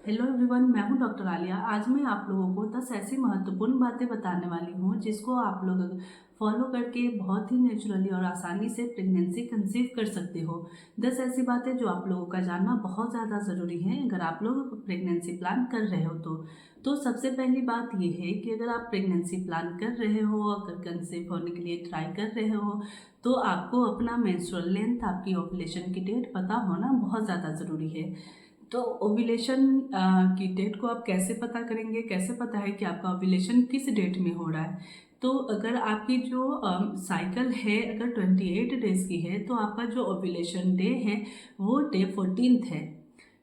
Hello everyone, मैं हूं doctor Alia. आज मैं आप लोगों को 10 ऐसी महत्वपूर्ण बातें बताने वाली हूं जिसको आप लोग फॉलो करके बहुत ही नेचुरली और आसानी से प्रेगनेंसी कंसीव कर सकते हो। 10 ऐसी बातें जो आप लोगों का जानना बहुत ज़्यादा ज़रूरी है अगर आप लोग प्रेगनेंसी प्लान कर रहे हो तो सबसे पहली बात ये है कि अगर आप प्रेगनेंसी प्लान कर रहे हो, अगर कंसीव होने के लिए ट्राई कर रहे हो, तो आपको अपना मेंस्ट्रुअल लेंथ, आपकी ओव्यूलेशन की डेट पता होना बहुत ज़्यादा ज़रूरी है। तो ओव्यूलेशन की डेट को आप कैसे पता करेंगे? कैसे पता है कि आपका ओव्यूलेशन किस डेट में हो रहा है? तो अगर आपकी जो साइकिल है अगर 28 डेज की है, तो आपका जो ओव्यूलेशन डे है वो डे 14th है।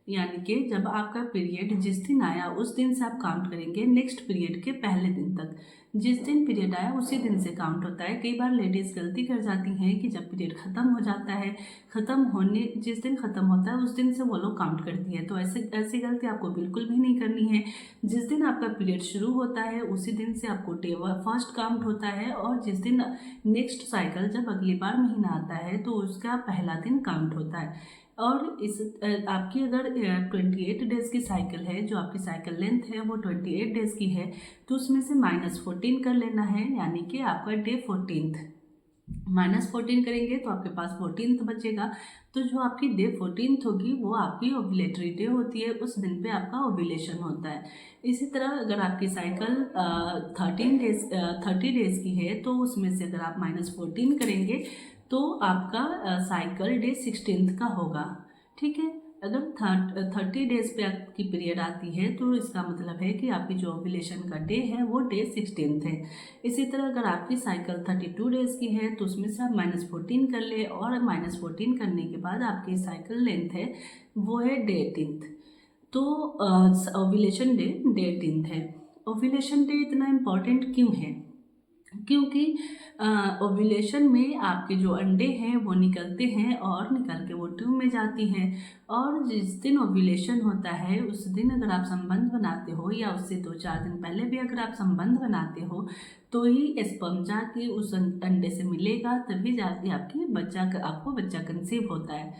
यानी कि जब आपका पीरियड जिस दिन आया उस दिन से आप काउंट करेंगे नेक्स्ट पीरियड के पहले दिन तक। जिस दिन पीरियड आया उसी दिन से काउंट होता है। कई बार लेडीज़ गलती कर जाती हैं कि जब पीरियड ख़त्म हो जाता है, ख़त्म होने जिस दिन ख़त्म होता है उस दिन से वो लोग काउंट करती है। तो ऐसी गलती आपको बिल्कुल भी नहीं करनी है। जिस दिन आपका पीरियड शुरू होता है उसी दिन से आपको डे फर्स्ट काउंट होता है, और जिस दिन नेक्स्ट साइकिल जब अगली बार महीना आता है तो उसका पहला दिन काउंट होता है। और इस आपकी अगर 28 डेज़ की साइकिल है, जो आपकी साइकिल लेंथ है वो 28 डेज़ की है, तो उसमें से -14 कर लेना है, यानी कि आपका डे 14th। -14 करेंगे तो आपके पास 14th बचेगा। तो जो आपकी डे 14th होगी वो आपकी ओव्यूलेटरी डे होती है, उस दिन पे आपका ओव्यूलेशन होता है। इसी तरह अगर आपकी साइकिल 30 डेज़ की है, तो उसमें से अगर आप -14 करेंगे तो आपका साइकिल डे 16th का होगा। ठीक है। अगर 30 डेज पे आपकी पीरियड आती है तो इसका मतलब है कि आपकी जो ओव्यूलेशन का डे है वो डे 16th है। इसी तरह अगर आपकी साइकिल 32 डेज की है तो उसमें से आप -14 कर ले, और -14 करने के बाद आपकी साइकिल लेंथ है वो है डे 18th। तो ओव्यूलेशन डे डे 18th है। ओव्यूलेशन डे इतना इम्पॉर्टेंट क्यों है? क्योंकि ओव्यूलेशन में आपके जो अंडे हैं वो निकलते हैं और निकल के वो ट्यूब में जाती हैं, और जिस दिन ओव्यूलेशन होता है उस दिन अगर आप संबंध बनाते हो या उससे 2-4 दिन पहले भी अगर आप संबंध बनाते हो तो ही स्पर्म जाके उस अंडे से मिलेगा, तभी जाके आपको बच्चा कंसीव होता है।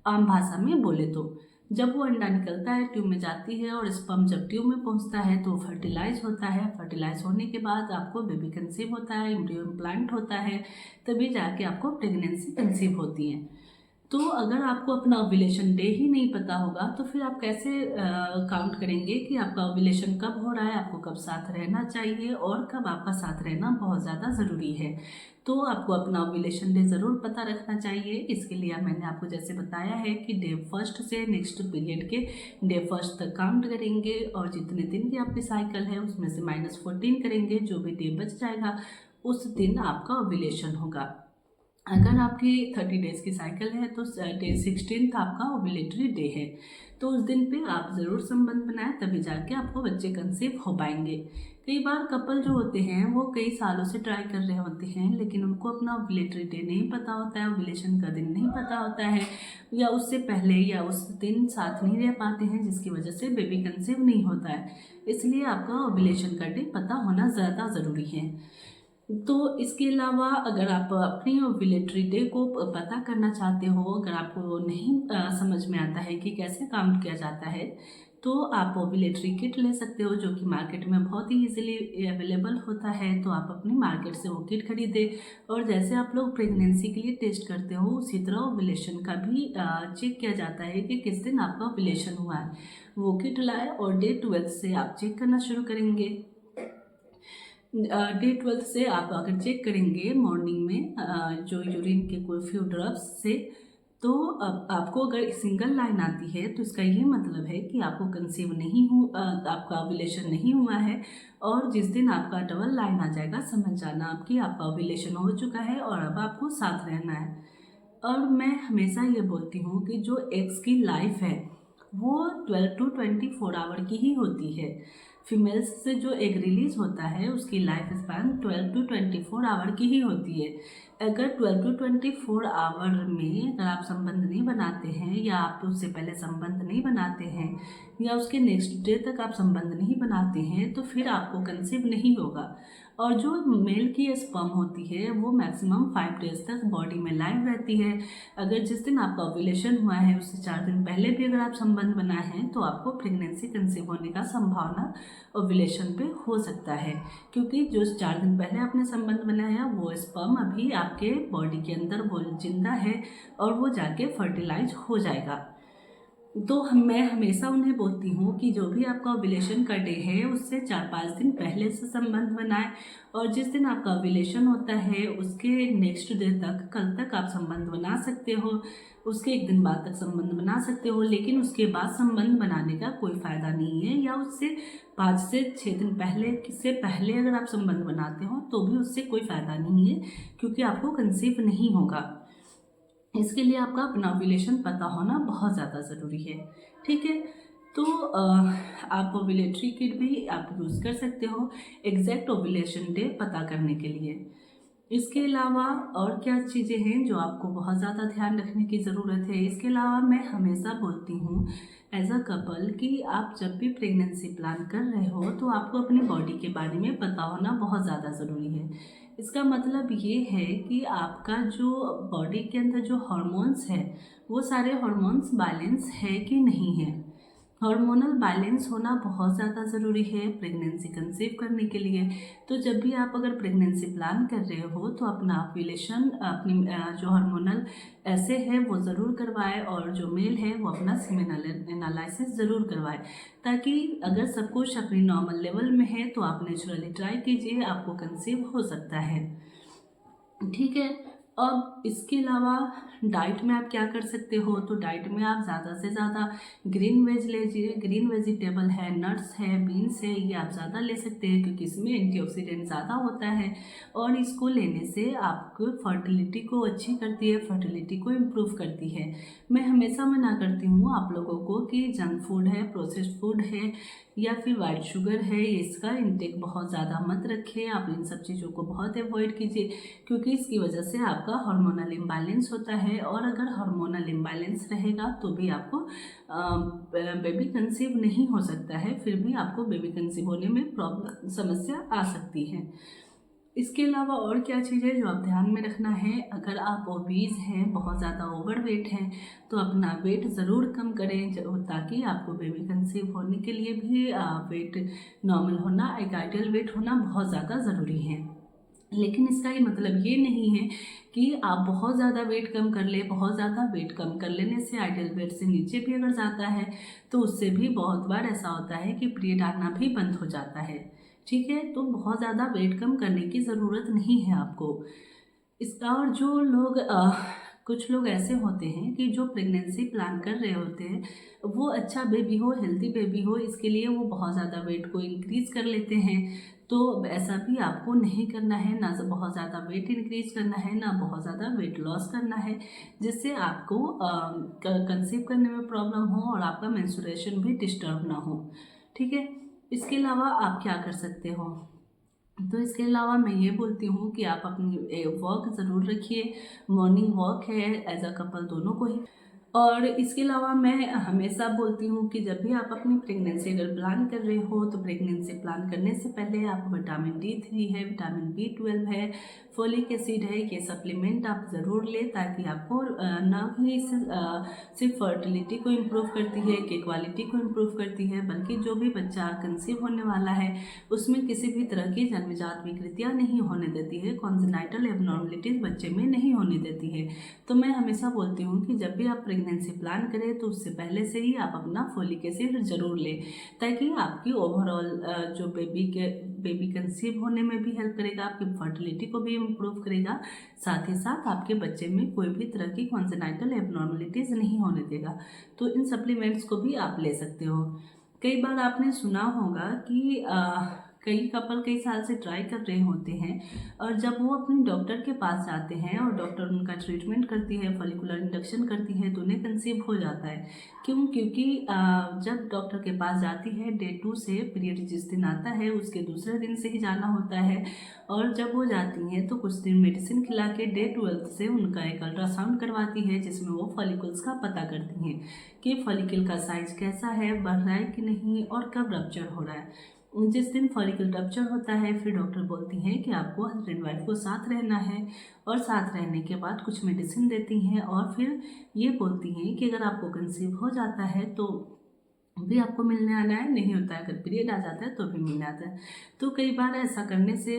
आम भाषा में बोले तो जब वो अंडा निकलता है, ट्यूब में जाती है, और स्पर्म जब ट्यूब में पहुंचता है तो फर्टिलाइज होता है। फर्टिलाइज होने के बाद आपको बेबी कंसीव होता है, एम्ब्रियो इम्प्लांट होता है, तभी जाके आपको प्रेगनेंसी कंसीव होती है। तो अगर आपको अपना ओव्यूलेशन डे ही नहीं पता होगा तो फिर आप कैसे काउंट करेंगे कि आपका ओव्यूलेशन कब हो रहा है, आपको कब साथ रहना चाहिए और कब आपका साथ रहना बहुत ज़्यादा ज़रूरी है। तो आपको अपना ओव्यूलेशन डे ज़रूर पता रखना चाहिए। इसके लिए मैंने आपको जैसे बताया है कि डे फर्स्ट से नेक्स्ट पीरियड के डे फर्स्ट तक काउंट करेंगे, और जितने दिन की आपकी साइकिल है उसमें से -14 करेंगे, जो भी डे बच जाएगा उस दिन आपका ओव्यूलेशन होगा। अगर आपकी 30 डेज़ की साइकिल है तो डे 16th आपका ओव्यूलेटरी डे है। तो उस दिन पे आप ज़रूर संबंध बनाएं, तभी जाके आपको बच्चे कंसीव हो पाएंगे। कई बार कपल जो होते हैं वो कई सालों से ट्राई कर रहे होते हैं, लेकिन उनको अपना ओव्यूलेटरी डे नहीं पता होता है, ओव्यूलेशन का दिन नहीं पता होता है, या उससे पहले या उस दिन साथ नहीं रह पाते हैं, जिसकी वजह से बेबी कंसीव नहीं होता है। इसलिए आपका ओव्यूलेशन का डे पता होना ज़्यादा ज़रूरी है। तो इसके अलावा अगर आप अपनी ओव्यूलेटरी डे को पता करना चाहते हो, अगर आपको नहीं समझ में आता है कि कैसे काउंट किया जाता है, तो आप ओव्यूलेटरी किट ले सकते हो, जो कि मार्केट में बहुत ही इजीली अवेलेबल होता है। तो आप अपनी मार्केट से वो किट खरीदें, और जैसे आप लोग प्रेगनेंसी के लिए टेस्ट करते हो उसी तरह ओव्यूलेशन का भी चेक किया जाता है कि किस दिन आपका ओव्यूलेशन हुआ है। वो किट लाए और डे 12 से आप चेक करना शुरू करेंगे। डे 12 से आप अगर चेक करेंगे मॉर्निंग में जो यूरिन के कोई फ्यू ड्रॉप्स से, तो अब आपको अगर सिंगल लाइन आती है तो इसका ये मतलब है कि आपको कंसीव नहीं हो, आपका ओव्यूलेशन नहीं हुआ है। और जिस दिन आपका डबल लाइन आ जाएगा समझ जाना आपकी आपका ओव्यूलेशन हो चुका है और अब आपको साथ रहना है। और मैं हमेशा ये बोलती हूँ कि जो एग्स की लाइफ है वो 12 to 24 आवर की ही होती है। फीमेल्स से जो एग रिलीज होता है उसकी लाइफ स्पैन 12 to 24 आवर की ही होती है। अगर 12 to 24 आवर में अगर आप संबंध नहीं बनाते हैं या आप उससे पहले संबंध नहीं बनाते हैं या उसके नेक्स्ट डे तक आप संबंध नहीं बनाते हैं तो फिर आपको कंसीव नहीं होगा। और जो मेल की स्पर्म होती है वो मैक्सिमम 5 डेज तक बॉडी में लाइव रहती है। अगर जिस दिन आपका ओव्यूलेशन हुआ है उससे 4 दिन पहले भी अगर आप संबंध बनाए हैं तो आपको प्रेगनेंसी कंसीव होने का संभावना ओव्यूलेशन पे हो सकता है, क्योंकि जो 4 दिन पहले आपने संबंध बनाया वो स्पर्म अभी आपके बॉडी के अंदर वो जिंदा है और वो जाके फर्टिलाइज हो जाएगा। तो मैं हमेशा उन्हें बोलती हूँ कि जो भी आपका ओव्यूलेशन का डे है उससे 4-5 दिन पहले से संबंध बनाएं, और जिस दिन आपका ओव्यूलेशन होता है उसके नेक्स्ट डे तक, कल तक आप संबंध बना सकते हो, उसके 1 दिन बाद तक संबंध बना सकते हो, लेकिन उसके बाद संबंध बनाने का कोई फ़ायदा नहीं है। या उससे 5 से 6 दिन पहले अगर आप संबंध बनाते हो तो भी उससे कोई फ़ायदा नहीं है, क्योंकि आपको कंसीव नहीं होगा। इसके लिए आपका अपना ओव्यूलेशन पता होना बहुत ज़्यादा ज़रूरी है। ठीक है, तो आप ओव्यूलेटरी किट भी आप यूज़ कर सकते हो एग्जैक्ट ओव्यूलेशन डे पता करने के लिए। इसके अलावा और क्या चीज़ें हैं जो आपको बहुत ज़्यादा ध्यान रखने की ज़रूरत है? इसके अलावा मैं हमेशा बोलती हूँ एज अ कपल कि आप जब भी प्रेगनेंसी प्लान कर रहे हो तो आपको अपनी बॉडी के बारे में पता होना बहुत ज़्यादा ज़रूरी है। इसका मतलब ये है कि आपका जो बॉडी के अंदर जो हार्मोन्स है वो सारे हार्मोन्स बैलेंस है कि नहीं है। हार्मोनल बैलेंस होना बहुत ज़्यादा ज़रूरी है प्रेगनेंसी कंसीव करने के लिए। तो जब भी आप अगर प्रेगनेंसी प्लान कर रहे हो तो अपना ओव्यूलेशन अपनी जो हार्मोनल ऐसे है वो ज़रूर करवाए, और जो मेल है वो अपना सीमेन एनालिसिस ज़रूर करवाए, ताकि अगर सब कुछ अपनी नॉर्मल लेवल में है तो आप नेचुरली ट्राई कीजिए, आपको कंसीव हो सकता है। ठीक है, अब इसके अलावा डाइट में आप क्या कर सकते हो? तो डाइट में आप ज़्यादा से ज़्यादा ग्रीन वेज लीजिए। ग्रीन वेजिटेबल है, नट्स है, बीन्स है, ये आप ज़्यादा ले सकते हैं क्योंकि इसमें एंटीऑक्सीडेंट ज़्यादा होता है, और इसको लेने से आपको फर्टिलिटी को अच्छी करती है, फर्टिलिटी को इम्प्रूव करती है। मैं हमेशा मना करती हूँ आप लोगों को कि जंक फूड है, प्रोसेस्ड फूड है या फिर वाइट शुगर है, इसका इंटेक बहुत ज़्यादा मत रखें। आप इन सब चीज़ों को बहुत अवॉइड कीजिए, क्योंकि इसकी वजह से आपका हार्मोनल इम्बैलेंस होता है, और अगर हार्मोनल इम्बैलेंस रहेगा तो भी आपको बेबी कंसीव नहीं हो सकता है, फिर भी आपको बेबी कंसीव होने में प्रॉब्लम समस्या आ सकती है। इसके अलावा और क्या चीज़ें जो आप ध्यान में रखना है? अगर आप ओबीज हैं, बहुत ज़्यादा ओवर वेट हैं, तो अपना वेट ज़रूर कम करें ताकि आपको बेबी कंसीव होने के लिए भी वेट नॉर्मल होना, एक आइडियल वेट होना बहुत ज़्यादा ज़रूरी है। लेकिन इसका ये मतलब ये नहीं है कि आप बहुत ज़्यादा वेट कम कर ले। बहुत ज़्यादा वेट कम कर लेने से, आइडियल वेट से नीचे भी अगर जाता है तो उससे भी बहुत बार ऐसा होता है कि पीरियड आना भी बंद हो जाता है। ठीक है, तो बहुत ज़्यादा वेट कम करने की ज़रूरत नहीं है आपको। इसका और जो लोग कुछ लोग ऐसे होते हैं कि जो प्रेगनेंसी प्लान कर रहे होते हैं, वो अच्छा बेबी हो, हेल्दी बेबी हो, इसके लिए वो बहुत ज़्यादा वेट को इंक्रीज़ कर लेते हैं। तो ऐसा भी आपको नहीं करना है, ना बहुत ज़्यादा वेट इंक्रीज करना है, ना बहुत ज़्यादा वेट लॉस करना है, जिससे आपको कंसीव करने में प्रॉब्लम हो और आपका मेंस्ट्रुएशन भी डिस्टर्ब ना हो। ठीक है, इसके अलावा आप क्या कर सकते हो? तो इसके अलावा मैं ये बोलती हूँ कि आप अपनी वॉक ज़रूर रखिए। मॉर्निंग वॉक है एज अ कपल दोनों को ही। और इसके अलावा मैं हमेशा बोलती हूँ कि जब भी आप अपनी प्रेगनेंसी अगर प्लान कर रहे हो तो प्रेगनेंसी प्लान करने से पहले आप विटामिन D3 है, विटामिन B12 है, फोलिक एसिड है, ये सप्लीमेंट आप ज़रूर लें, ताकि आपको ना ही सिर्फ फर्टिलिटी को इम्प्रूव करती है, कि क्वालिटी को इम्प्रूव करती है, बल्कि जो भी बच्चा कंसीव होने वाला है उसमें किसी भी तरह की जन्मजात विकृतियाँ नहीं होने देती है, कॉन्जेनाइटल एबनॉर्मलिटीज़ बच्चे में नहीं होने देती है। तो मैं हमेशा बोलती हूँ कि जब भी आप प्रेगनेंसी प्लान करें तो उससे पहले से ही आप अपना फोलिक एसिड ज़रूर लें, ताकि आपकी ओवरऑल जो बेबी कंसीव होने में भी हेल्प करेगा, आपकी फर्टिलिटी को भी इम्प्रूव करेगा, साथ ही साथ आपके बच्चे में कोई भी तरह की कॉन्जेनाइटल एबनॉर्मलिटीज़ नहीं होने देगा। तो इन सप्लीमेंट्स को भी आप ले सकते हो। कई बार आपने सुना होगा कि कई कपल कई साल से ट्राई कर रहे होते हैं, और जब वो अपने डॉक्टर के पास जाते हैं और डॉक्टर उनका ट्रीटमेंट करती है, फॉलिकुलर इंडक्शन करती है, तो उन्हें कंसीव हो जाता है। क्यों? क्योंकि जब डॉक्टर के पास जाती है, डे 2 से पीरियड जिस दिन आता है उसके दूसरे दिन से ही जाना होता है, और जब वो जाती हैं तो कुछ दिन मेडिसिन खिला के डे 12 से उनका एक अल्ट्रासाउंड करवाती है, जिसमें वो फॉलिकल्स का पता करती हैं कि फॉलिकल का साइज कैसा है, बढ़ रहा है कि नहीं, और कब रप्चर हो रहा है। जिस दिन फॉलिकल रप्चर होता है, फिर डॉक्टर बोलती हैं कि आपको हस्बैंड वाइफ को साथ रहना है, और साथ रहने के बाद कुछ मेडिसिन देती हैं, और फिर ये बोलती हैं कि अगर आपको कंसीव हो जाता है तो भी आपको मिलने आना है, नहीं होता है अगर पीरियड आ जाता है तो भी मिलने आता है। तो कई बार ऐसा करने से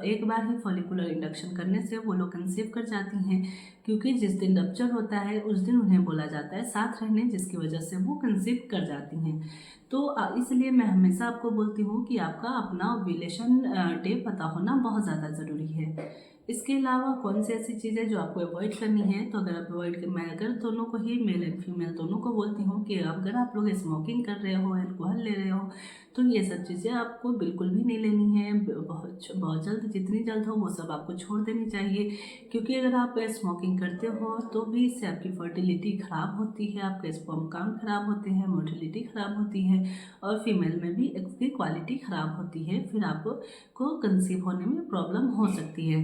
एक बार ही फॉलिकुलर इंडक्शन करने से वो लोग कंसीव कर जाती हैं, क्योंकि जिस दिन रप्चर होता है उस दिन उन्हें बोला जाता है साथ रहने, जिसकी वजह से वो कंसीव कर जाती हैं। तो इसलिए मैं हमेशा आपको बोलती हूँ कि आपका अपना ओव्यूलेशन डे पता होना बहुत ज़्यादा ज़रूरी है। इसके अलावा कौन सी ऐसी चीज़ें जो आपको अवॉइड करनी है, तो अगर आप मैं अगर दोनों को ही, मेल एंड फीमेल दोनों को बोलती हूँ कि अगर आप लोग स्मोकिंग कर रहे हो, अल्कोहल ले रहे हो, तो ये सब चीज़ें आपको बिल्कुल भी नहीं लेनी है। बहुत जल्द, जितनी जल्द हो वो सब आपको छोड़ देनी चाहिए, क्योंकि अगर आप स्मोकिंग करते हो तो भी इससे आपकी फर्टिलिटी ख़राब होती है, आपके स्पर्म काउंट ख़राब होते हैं, मोटिलिटी ख़राब होती है, और फीमेल में भी इसकी क्वालिटी ख़राब होती है, फिर आपको कंसीव होने में प्रॉब्लम हो सकती है।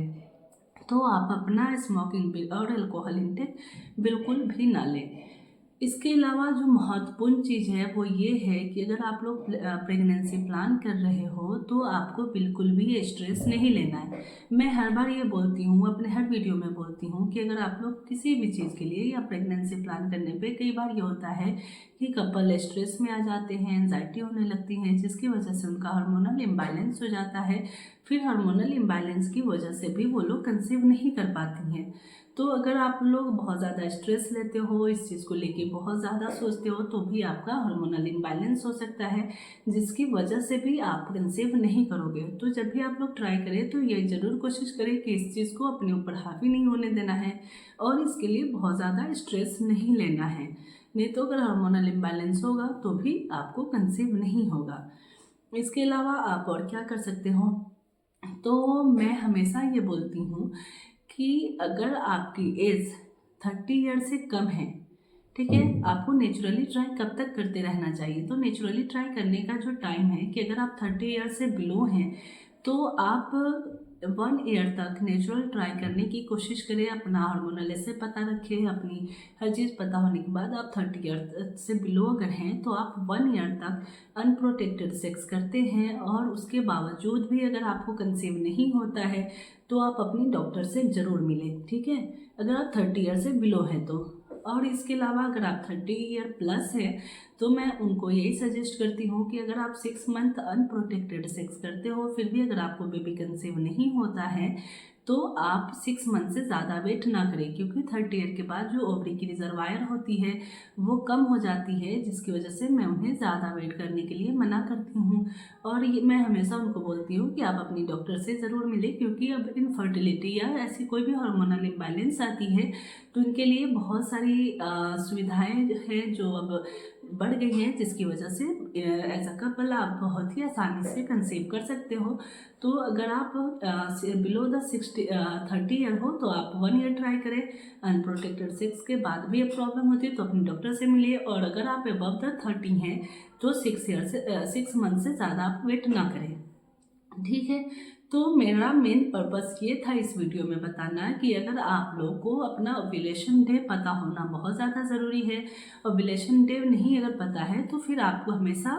तो आप अपना स्मोकिंग और अल्कोहल इंटेक बिल्कुल भी ना लें। इसके अलावा जो महत्वपूर्ण चीज़ है वो ये है कि अगर आप लोग प्रेगनेंसी प्लान कर रहे हो तो आपको बिल्कुल भी स्ट्रेस नहीं लेना है। मैं हर बार ये बोलती हूँ, अपने हर वीडियो में बोलती हूँ कि अगर आप लोग किसी भी चीज़ के लिए या प्रेगनेंसी प्लान करने पे कई बार ये होता है कि कपल स्ट्रेस में आ जाते हैं, एंजाइटी होने लगती है, जिसकी वजह से उनका हार्मोनल इम्बैलेंस हो जाता है। फिर हार्मोनल इम्बैलेंस की वजह से भी वो लोग कंसीव नहीं कर पाती हैं। तो अगर आप लोग बहुत ज़्यादा स्ट्रेस लेते हो, इस चीज़ को लेके बहुत ज़्यादा सोचते हो, तो भी आपका हार्मोनल इम्बैलेंस हो सकता है, जिसकी वजह से भी आप कंसीव नहीं करोगे। तो जब भी आप लोग ट्राई करें तो ये ज़रूर कोशिश करें कि इस चीज़ को अपने ऊपर हावी नहीं होने देना है, और इसके लिए बहुत ज़्यादा स्ट्रेस नहीं लेना है। नहीं तो अगर हार्मोनल इम्बैलेंस होगा तो भी आपको कंसीव नहीं होगा। इसके अलावा आप और क्या कर सकते हो, तो मैं हमेशा ये बोलती हूँ कि अगर आपकी एज 30 ईयर से कम है, ठीक है, आपको नेचुरली ट्राई कब तक करते रहना चाहिए। तो नेचुरली ट्राई करने का जो टाइम है कि अगर आप 30 ईयर से बिलो हैं तो आप 1 ईयर तक नेचुरल ट्राई करने की कोशिश करें। अपना हार्मोनल ऐसे पता रखें, अपनी हर चीज़ पता होने के बाद आप 30 ईयर से बिलो अगर हैं तो आप 1 ईयर तक अनप्रोटेक्टेड सेक्स करते हैं, और उसके बावजूद भी अगर आपको कंसीव नहीं होता है तो आप अपनी डॉक्टर से ज़रूर मिलें, ठीक है, अगर आप 30 ईयर से बिलो हैं तो। और इसके अलावा अगर आप 30 ईयर प्लस है तो मैं उनको यही सजेस्ट करती हूँ कि अगर आप 6 मंथ अनप्रोटेक्टेड सेक्स करते हो, फिर भी अगर आपको बेबी कंसीव नहीं होता है, तो आप 6 मंथ से ज़्यादा वेट ना करें, क्योंकि 30 ईयर के बाद जो ओवरी की रिजर्वायर होती है वो कम हो जाती है, जिसकी वजह से मैं उन्हें ज़्यादा वेट करने के लिए मना करती हूँ। और ये मैं हमेशा उनको बोलती हूँ कि आप अपनी डॉक्टर से ज़रूर मिलें, क्योंकि अब इनफर्टिलिटी या ऐसी कोई भी हार्मोनल इम्बैलेंस आती है तो इनके लिए बहुत सारी सुविधाएं हैं जो अब बढ़ गई हैं, जिसकी वजह से एज अ कपल आप बहुत ही आसानी से कंसीव कर सकते हो। तो अगर आप बिलो द 30 ईयर हो तो आप 1 ईयर ट्राई करें। अनप्रोटेक्टेड सेक्स के बाद भी अब प्रॉब्लम होती है तो अपने डॉक्टर से मिलिए, और अगर आप अबव द 30 हैं तो 6 मंथ से ज़्यादा आप वेट ना करें, ठीक है। तो मेरा मेन पर्पस ये था इस वीडियो में बताना कि अगर आप लोग को अपना ओव्यूलेशन डे पता होना बहुत ज़्यादा ज़रूरी है। ओव्यूलेशन डे नहीं अगर पता है तो फिर आपको हमेशा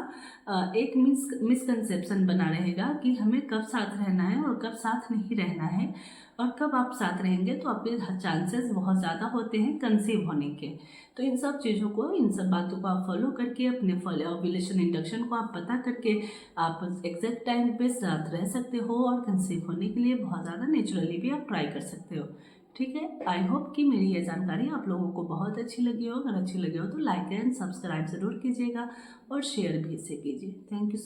एक मिसकंसेप्शन बना रहेगा कि हमें कब साथ रहना है और कब साथ नहीं रहना है, और कब आप साथ रहेंगे तो आपके चांसेस बहुत ज़्यादा होते हैं कंसीव होने के। तो इन सब चीज़ों को, इन सब बातों को आप फॉलो करके अपने ओव्यूलेशन इंडक्शन को आप पता करके आप एग्जैक्ट टाइम पे साथ रह सकते हो, और कंसीव होने के लिए बहुत ज़्यादा नेचुरली भी आप ट्राई कर सकते हो, ठीक है। आई होप कि मेरी ये जानकारी आप लोगों को बहुत अच्छी लगी हो। अगर अच्छी लगी हो तो लाइक एंड सब्सक्राइब ज़रूर कीजिएगा और शेयर भी इसे कीजिए। Thank you.